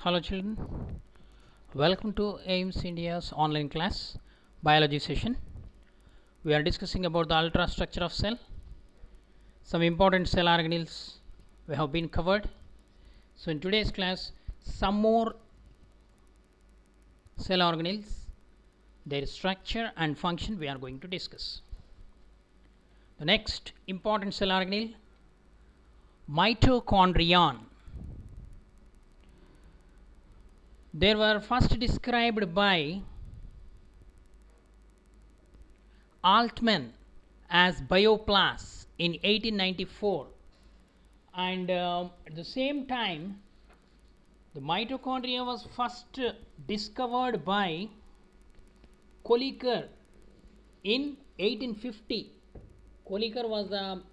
Hello children, welcome to AIMS India's online class biology session. We are discussing about the ultrastructure of cell. Some important cell organelles we have been covered. So in today's class, some more cell organelles, their structure and function we are going to discuss. The next important cell organelle, mitochondrion. They were first described by Altman as bioplasms in 1894, and at the same time the mitochondria was first discovered by Kolliker in 1850. Kolliker was the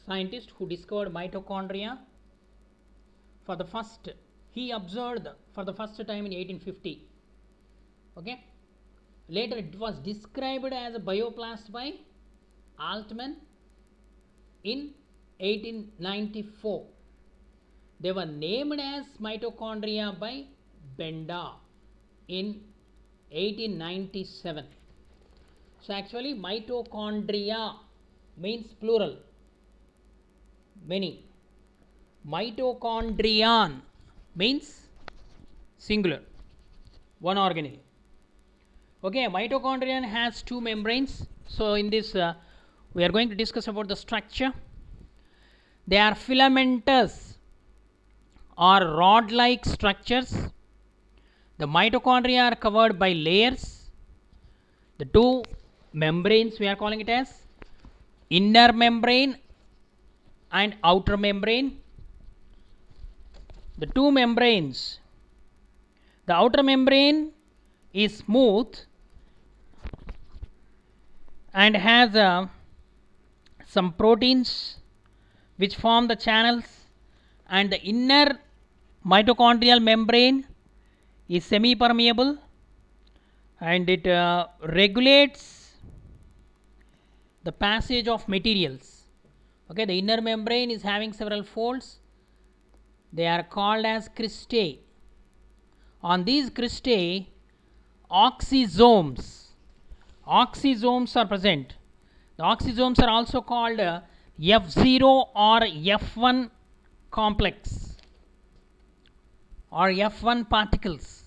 scientist who discovered mitochondria for the first. He observed for the first time in 1850. Okay. Later it was described as a bioplasm by Altman in 1894. They were named as mitochondria by Benda in 1897. So actually mitochondria means plural, many. Mitochondrion means singular, one organelle. Okay, mitochondrion has two membranes. So in this we are going to discuss about the structure. They are filamentous or rod like structures. The mitochondria are covered by layers. The two membranes we are calling it as inner membrane and outer membrane. The two membranes, the outer membrane is smooth and has some proteins which form the channels, and the inner mitochondrial membrane is semi permeable and it regulates the passage of materials. Okay, the inner membrane is having several folds. They are called as cristae. On these cristae, oxysomes are present. The oxysomes are also called F0 or F1 complex or F1 particles,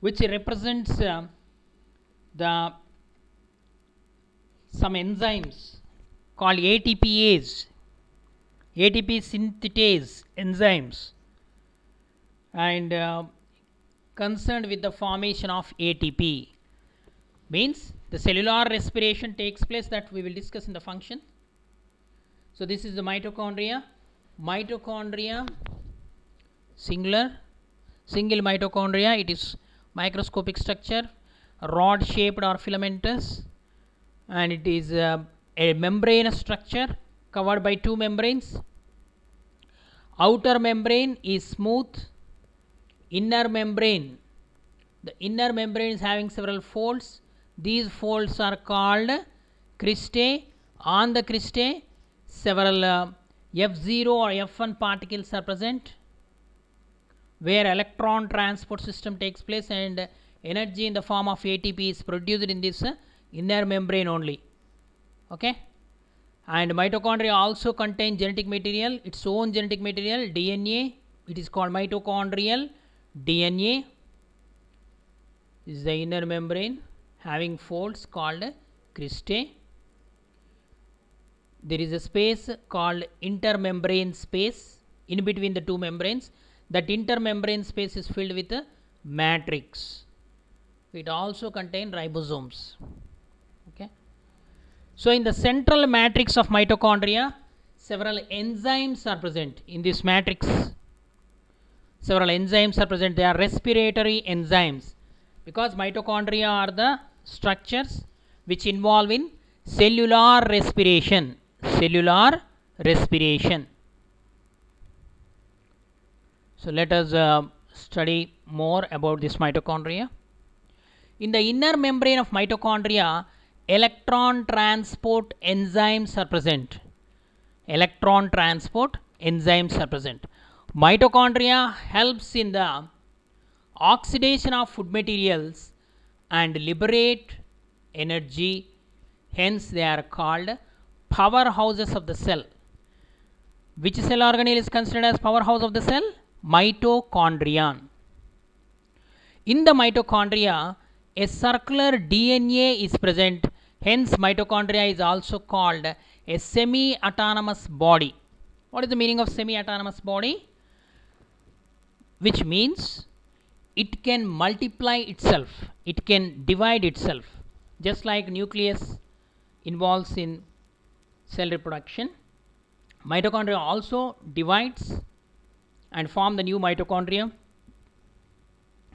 which represents the some enzymes called ATPase, ATP synthetase enzymes, and concerned with the formation of ATP. Means the cellular respiration takes place, that we will discuss in the function. So this is the mitochondria. Mitochondria single mitochondria. It is microscopic structure, rod shaped or filamentous, and it is a membranous structure covered by two membranes. Outer membrane is smooth. Inner membrane, the inner membrane is having several folds. These folds are called cristae. On the cristae, several F0 or F1 particles are present, where electron transport system takes place and energy in the form of ATP is produced in this inner membrane only. Okay, and mitochondria also contain genetic material, its own genetic material, DNA. It is called mitochondrial DNA. This is the inner membrane having folds called cristae. There is a space called intermembrane space in between the two membranes. That intermembrane space is filled with a matrix. It also contains ribosomes. Okay. So in the central matrix of mitochondria, several enzymes are present in this matrix. Several enzymes are present. They are respiratory enzymes, because mitochondria are the structures which involve in cellular respiration. Cellular respiration. So let us study more about this mitochondria. In the inner membrane of mitochondria, electron transport enzymes are present. Electron transport enzymes are present. Mitochondria helps in the oxidation of food materials and liberate energy. Hence, they are called powerhouses of the cell. Which cell organelle is considered as powerhouse of the cell? Mitochondrion. In the mitochondria, a circular DNA is present. Hence, mitochondria is also called a semi-autonomous body. What is the meaning of semi-autonomous body? Which means it can multiply itself, it can divide itself, just like nucleus involves in cell reproduction. Mitochondria also divides and form the new mitochondria,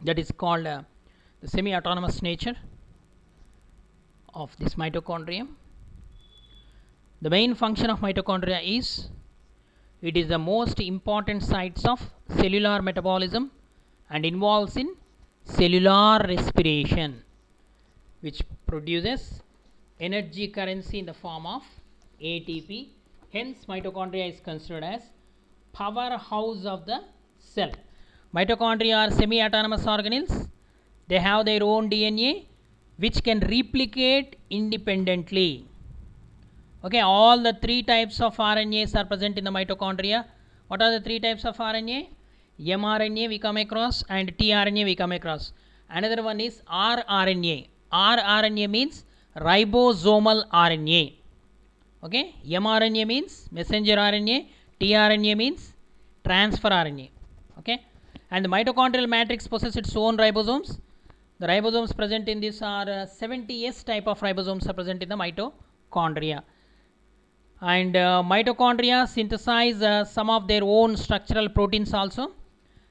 that is called the semi-autonomous nature of this mitochondria. The main function of mitochondria is it is the most important sites of cellular metabolism and involves in cellular respiration, which produces energy currency in the form of ATP. Hence, mitochondria is considered as powerhouse of the cell. Mitochondria are semi-autonomous organelles. They have their own DNA which can replicate independently. Okay, all the three types of RNAs are present in the mitochondria. What are the three types of RNA? mRNA we come across and tRNA we come across. Another one is rRNA. rRNA means ribosomal RNA. Okay, mRNA means messenger RNA, tRNA means transfer RNA. Okay, and the mitochondrial matrix possesses its own ribosomes. The ribosomes present in this are 70S type of ribosomes are present in the mitochondria. And mitochondria synthesize some of their own structural proteins also.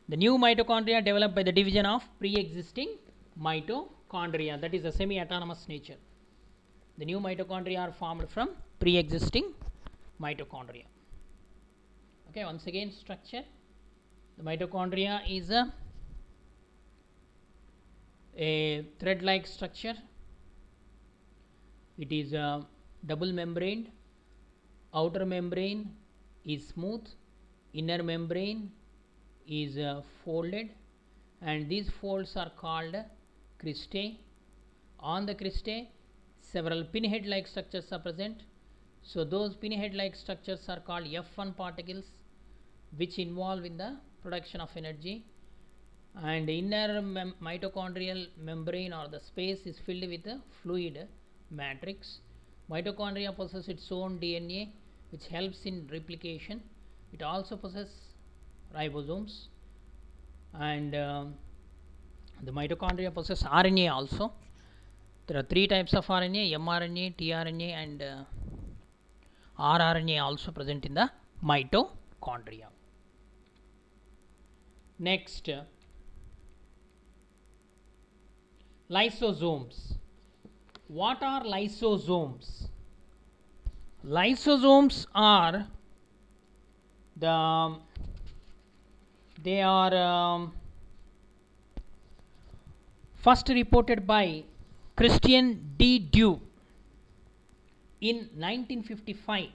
The new mitochondria developed by the division of pre-existing mitochondria, that is the semi-autonomous nature. The new mitochondria are formed from pre-existing mitochondria. Okay, once again structure. The mitochondria is a thread-like structure. It is double membraned. Outer membrane is smooth, inner membrane is folded, and these folds are called cristae. On the cristae, several pinhead-like structures are present. So those pinhead-like structures are called F1 particles, which involve in the production of energy. And inner mitochondrial membrane or the space is filled with a fluid matrix. Mitochondria possess its own DNA which helps in replication. It also possesses ribosomes, and the mitochondria possess RNA also. There are three types of RNA: mRNA, tRNA, and rRNA also present in the mitochondria. Next, lysosomes. What are lysosomes? Lysosomes are first reported by Christian D. Due in 1955.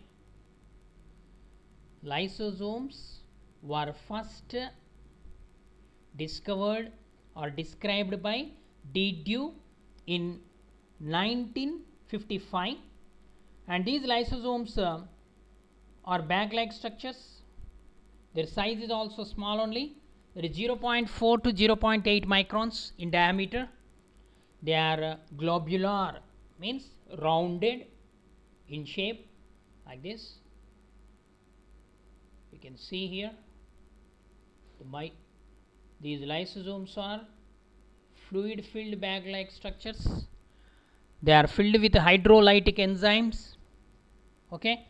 Lysosomes were first discovered or described by D. Due in 1955, and these lysosomes are bag-like structures. Their size is also small only. There is 0.4 to 0.8 microns in diameter. They are globular, means rounded in shape like this. You can see here these lysosomes are fluid filled bag like structures. They are filled with hydrolytic enzymes. Okay,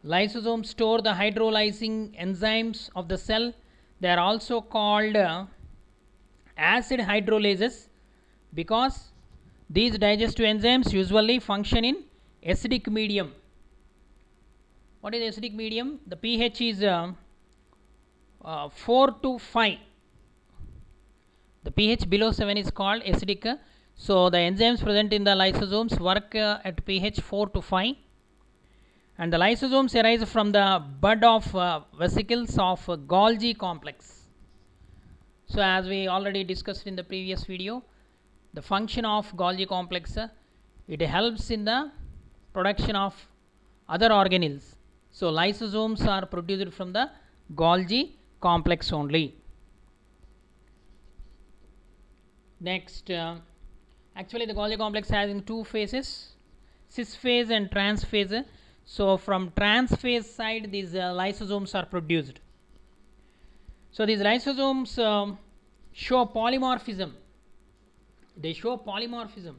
lysosomes store the hydrolyzing enzymes of the cell. They are also called acid hydrolases because these digestive enzymes usually function in acidic medium. What is acidic medium? The pH is 4 to 5. The pH below 7 is called acidic. So the enzymes present in the lysosomes work at pH 4 to 5, and the lysosomes arise from the bud of vesicles of Golgi complex. So as we already discussed in the previous video, the function of Golgi complex, it helps in the production of other organelles. So lysosomes are produced from the Golgi complex only. Next, actually the Golgi complex has in two phases, cis phase and trans phase. So from trans phase side, these lysosomes are produced. So these lysosomes show polymorphism. They show polymorphism,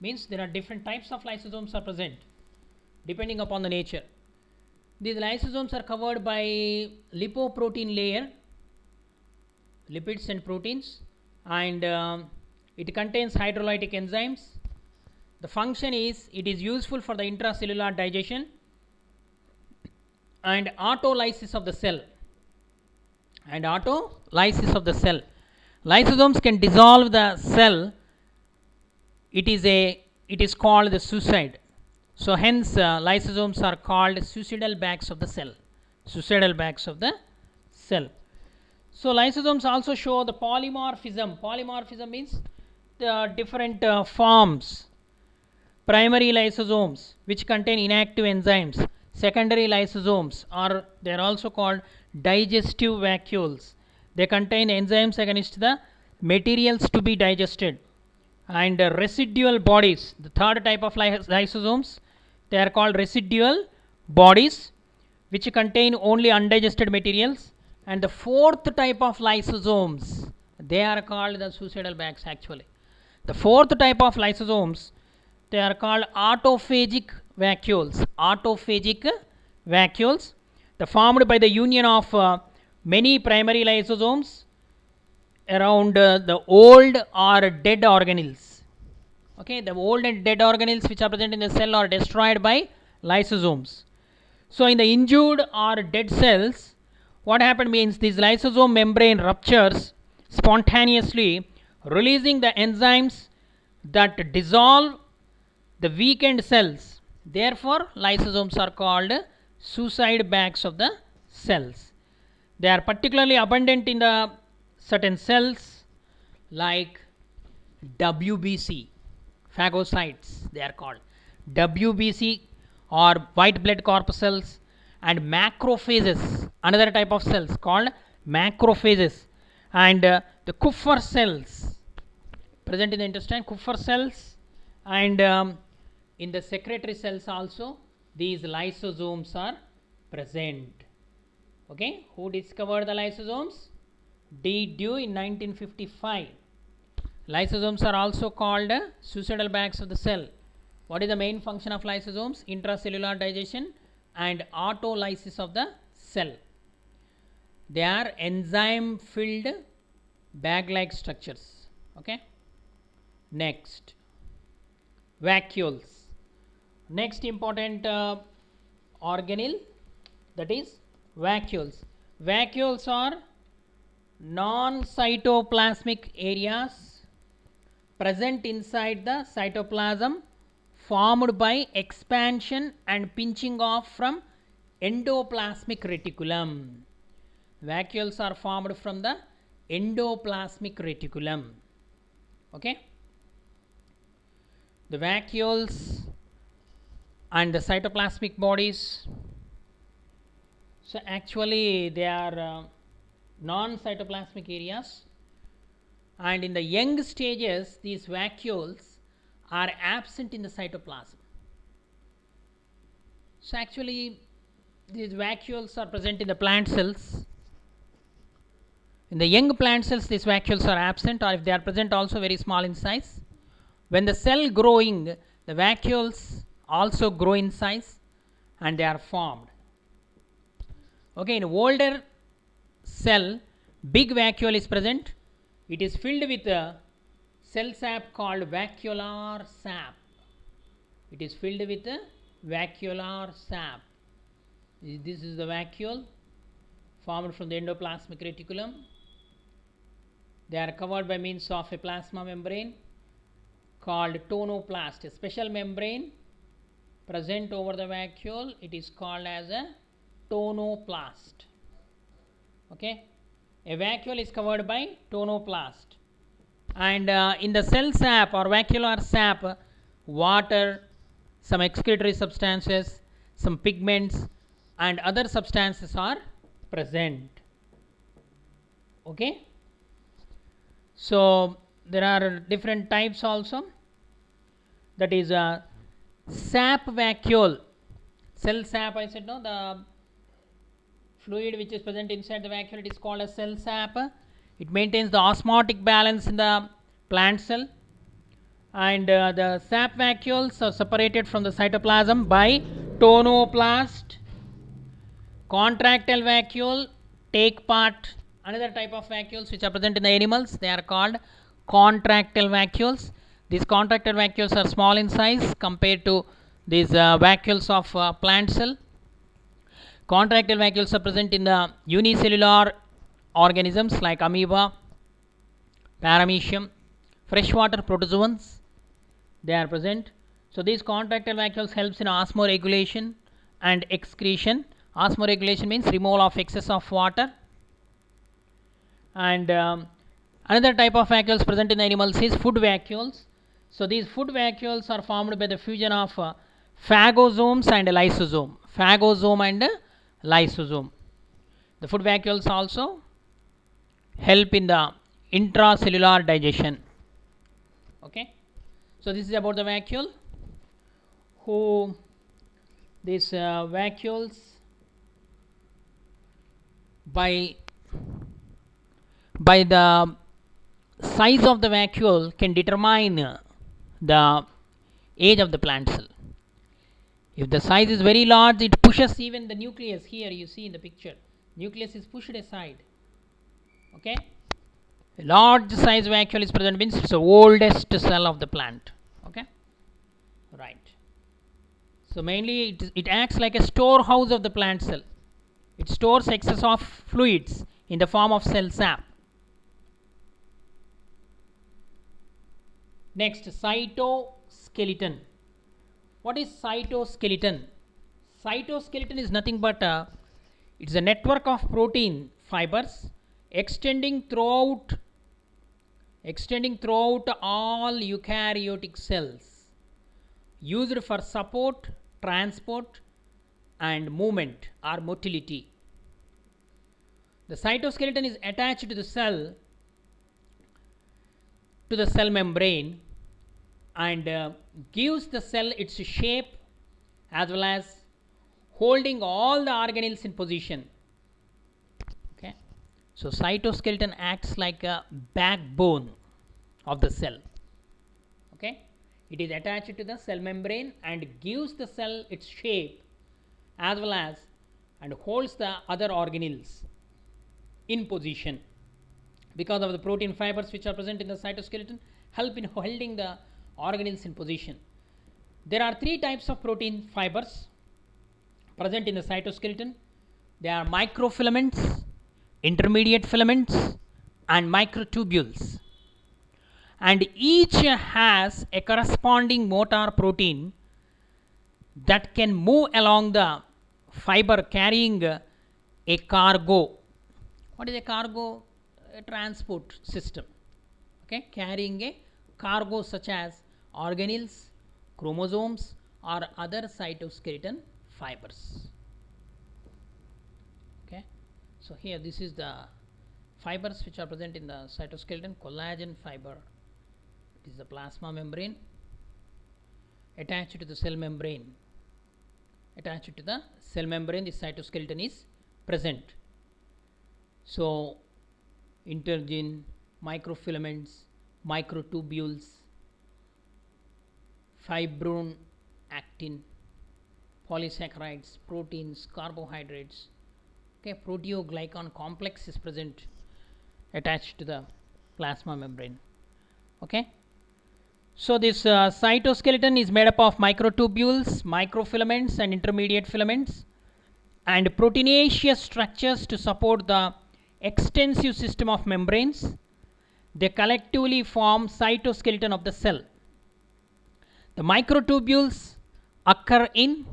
means there are different types of lysosomes are present depending upon the nature. These lysosomes are covered by lipoprotein layer, lipids and proteins, and it contains hydrolytic enzymes. The function is it is useful for the intracellular digestion and autolysis of the cell. Lysosomes can dissolve the cell. It is called the suicide. So hence lysosomes are called suicidal bags of the cell. So lysosomes also show the polymorphism. Polymorphism means the different forms. Primary lysosomes which contain inactive enzymes. Secondary lysosomes, or they are also called digestive vacuoles. They contain enzymes against the materials to be digested. And residual bodies, the third type of lysosomes, they are called residual bodies which contain only undigested materials. And the fourth type of lysosomes, they are called the suicidal bags. Actually the fourth type of lysosomes, they are called autophagic vacuoles. They are formed by the union of many primary lysosomes around the old or dead organelles. Okay, the old and dead organelles which are present in the cell are destroyed by lysosomes. So in the injured or dead cells, what happened means this lysosome membrane ruptures spontaneously, releasing the enzymes that dissolve the weakened cells. Therefore lysosomes are called suicide bags of the cells. They are particularly abundant in the certain cells like WBC, phagocytes they are called, WBC or white blood corpuscles, and macrophages, another type of cells called macrophages, and the Kupffer cells present in the intestine, Kupffer cells, and in the secretory cells also these lysosomes are present. Okay, who discovered the lysosomes? D. Dewey in 1955. Lysosomes are also called suicidal bags of the cell. What is the main function of lysosomes? Intracellular digestion and autolysis of the cell. They are enzyme filled bag like structures. Okay. Next, vacuoles. Next important organelle, that is vacuoles. Vacuoles are non-cytoplasmic areas present inside the cytoplasm, formed by expansion and pinching off from endoplasmic reticulum. Vacuoles are formed from the endoplasmic reticulum. Okay, the vacuoles and the cytoplasmic bodies, so actually they are non-cytoplasmic areas, and in the young stages these vacuoles are absent in the cytoplasm. So actually these vacuoles are present in the plant cells. In the young plant cells these vacuoles are absent, or if they are present also very small in size. When the cell growing, the vacuoles also grow in size and they are formed. Okay, in older cell big vacuole is present. It is filled with a cell sap called vacuolar sap. It is filled with a vacuolar sap. This is the vacuole formed from the endoplasmic reticulum. They are covered by means of a plasma membrane called tonoplast, a special membrane present over the vacuole. It is called as a tonoplast. Okay, A vacuole is covered by tonoplast. And in the cell sap or vacuolar sap, water, some excretory substances, some pigments, and other substances are present. Okay. So there are different types also. That is sap vacuole. Cell sap, I said no, the fluid which is present inside the vacuole, it is called as cell sap. It maintains the osmotic balance in the plant cell. And the sap vacuoles are separated from the cytoplasm by tonoplast. Contractile vacuole take part, another type of vacuoles which are present in the animals, they are called contractile vacuoles. These contractile vacuoles are small in size compared to these vacuoles of plant cell. Contractile vacuoles are present in the unicellular organisms like amoeba, paramecium, freshwater protozoans, they are present. So these contractile vacuoles helps in osmoregulation and excretion. Osmoregulation means removal of excess of water. And another type of vacuoles present in the animals is food vacuoles. So these food vacuoles are formed by the fusion of phagosomes and lysosome. Phagosome and lysosome. The food vacuoles also help in the intracellular digestion. Okay. So this is about the vacuole. Who these vacuoles by the size of the vacuole can determine the age of the plant cell. If the size is very large, it pushes even the nucleus. Here you see in the picture, nucleus is pushed aside. Okay. A large size vacuole is present means it's the oldest cell of the plant. Okay. Right. So mainly it acts like a storehouse of the plant cell. It stores excess of fluids in the form of cell sap. Next, cytoskeleton. What is cytoskeleton? Cytoskeleton is nothing but it's a network of protein fibers extending throughout all eukaryotic cells, used for support, transport, and movement or motility. The cytoskeleton is attached to the cell membrane and gives the cell its shape as well as holding all the organelles in position. Okay. So cytoskeleton acts like a backbone of the cell. Okay. It is attached to the cell membrane and gives the cell its shape as well as and holds the other organelles in position. Because of the protein fibers which are present in the cytoskeleton help in holding the organelles in position. There are three types of protein fibers present in the cytoskeleton. They are microfilaments, intermediate filaments, and microtubules. And each has a corresponding motor protein that can move along the fiber carrying a cargo. What is a cargo? A transport system. Okay, carrying a cargo such as organelles, chromosomes, or other cytoskeleton fibers. Okay, so here this is the fibers which are present in the cytoskeleton. Collagen fiber, it is the plasma membrane attached to the cell membrane. Attached to the cell membrane, the cytoskeleton is present. So intergene, microfilaments, microtubules, fibrin, actin, polysaccharides, proteins, carbohydrates. Okay, proteoglycan complex is present attached to the plasma membrane. Okay. So this cytoskeleton is made up of microtubules, microfilaments, and intermediate filaments, and proteinaceous structures to support the extensive system of membranes. They collectively form cytoskeleton of the cell. The microtubules occur in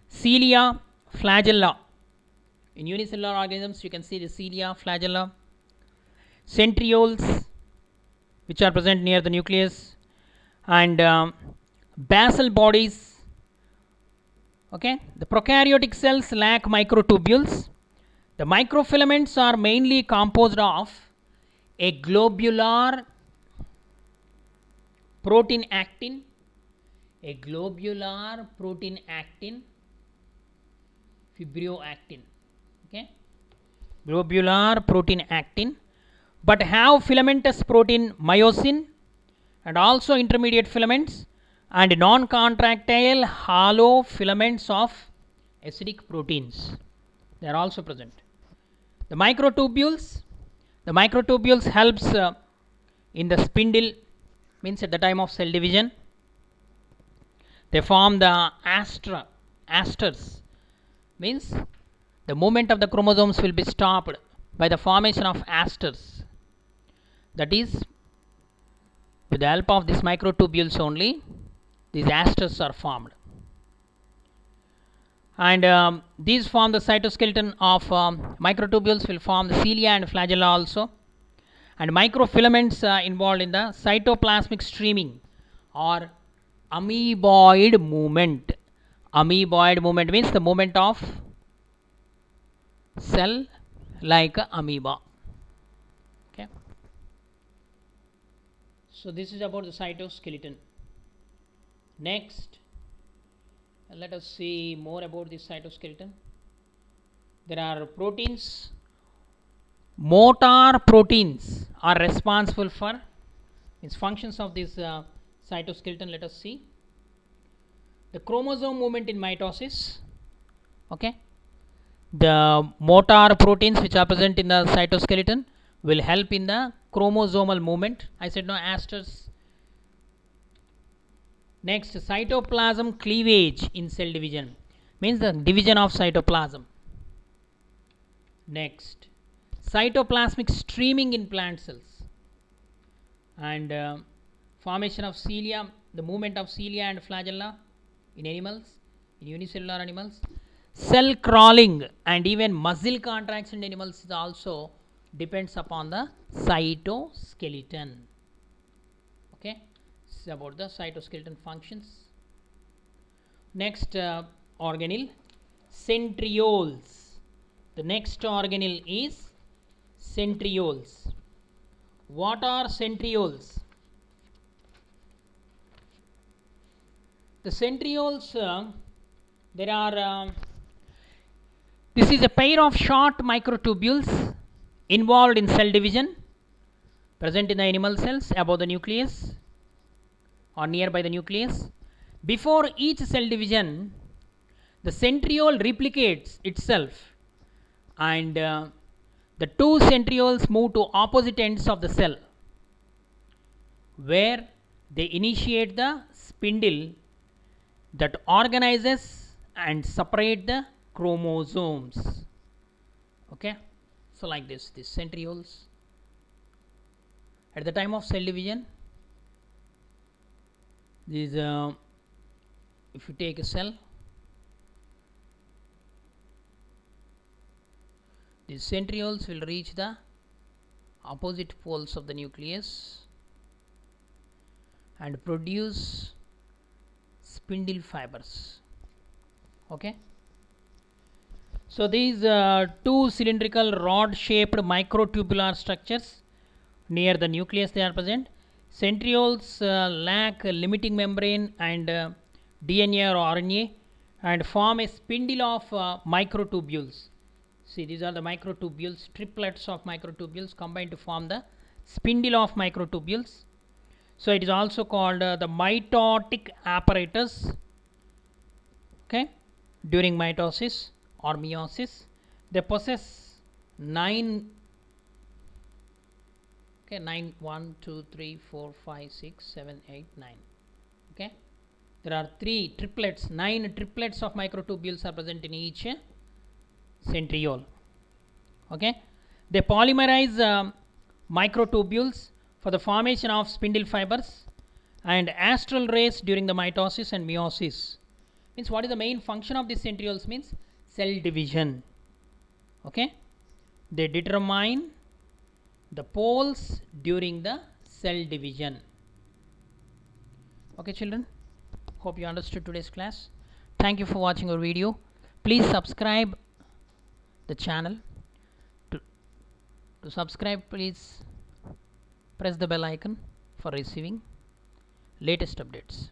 cilia, flagella. In unicellular organisms, you can see the cilia, flagella, centrioles, which are present near the nucleus, and basal bodies. Okay, the prokaryotic cells lack microtubules. The microfilaments are mainly composed of a globular protein actin, fibroactin. Okay, globular protein actin, but have filamentous protein myosin and also intermediate filaments and non-contractile hollow filaments of acidic proteins. They are also present. The microtubules helps in the spindle, means at the time of cell division. They form the asters, means the movement of the chromosomes will be stopped by the formation of asters. That is, with the help of these microtubules only, these asters are formed. And these form the cytoskeleton of microtubules will form the cilia and flagella also. And microfilaments involved in the cytoplasmic streaming or amoeboid movement. Amoeboid movement means the movement of cell like amoeba. Okay. So this is about the cytoskeleton. Next, let us see more about the cytoskeleton. There are proteins. Motor proteins are responsible for its functions of this cytoskeleton. Let us see the chromosome movement in mitosis. Okay, the motor proteins which are present in the cytoskeleton will help in the chromosomal movement. I said no, asters. Next, cytoplasm cleavage in cell division, means the division of cytoplasm. Next, cytoplasmic streaming in plant cells, and formation of cilia, the movement of cilia and flagella in animals, in unicellular animals. Cell crawling and even muscle contraction in animals also depends upon the cytoskeleton. Okay, this is about the cytoskeleton functions. Next organelle, centrioles. The next organelle is centrioles. What are centrioles? The centrioles, there are this is a pair of short microtubules involved in cell division, present in the animal cells above the nucleus or nearby the nucleus. Before each cell division, the centriole replicates itself, and the two centrioles move to opposite ends of the cell, where they initiate the spindle that organizes and separate the chromosomes. Okay, so like this, these centrioles at the time of cell division, these if you take a cell, these centrioles will reach the opposite poles of the nucleus and produce spindle fibers. Okay, so these two cylindrical rod shaped microtubular structures near the nucleus, they are present. Centrioles lack a limiting membrane and DNA or RNA and form a spindle of microtubules. See, these are the microtubules, triplets of microtubules combined to form the spindle of microtubules. So it is also called the mitotic apparatus. Okay, during mitosis or meiosis, they possess 9 1 2 3 4 5 6 7 8 9. Okay, there are 9 triplets of microtubules are present in each centriole. Okay, they polymerize microtubules for the formation of spindle fibers and astral rays during the mitosis and meiosis. Means what is the main function of these centrioles? Means cell division. Okay, they determine the poles during the cell division. Okay children, hope you understood today's class. Thank you for watching our video. Please subscribe the channel. To subscribe, please press the bell icon for receiving latest updates.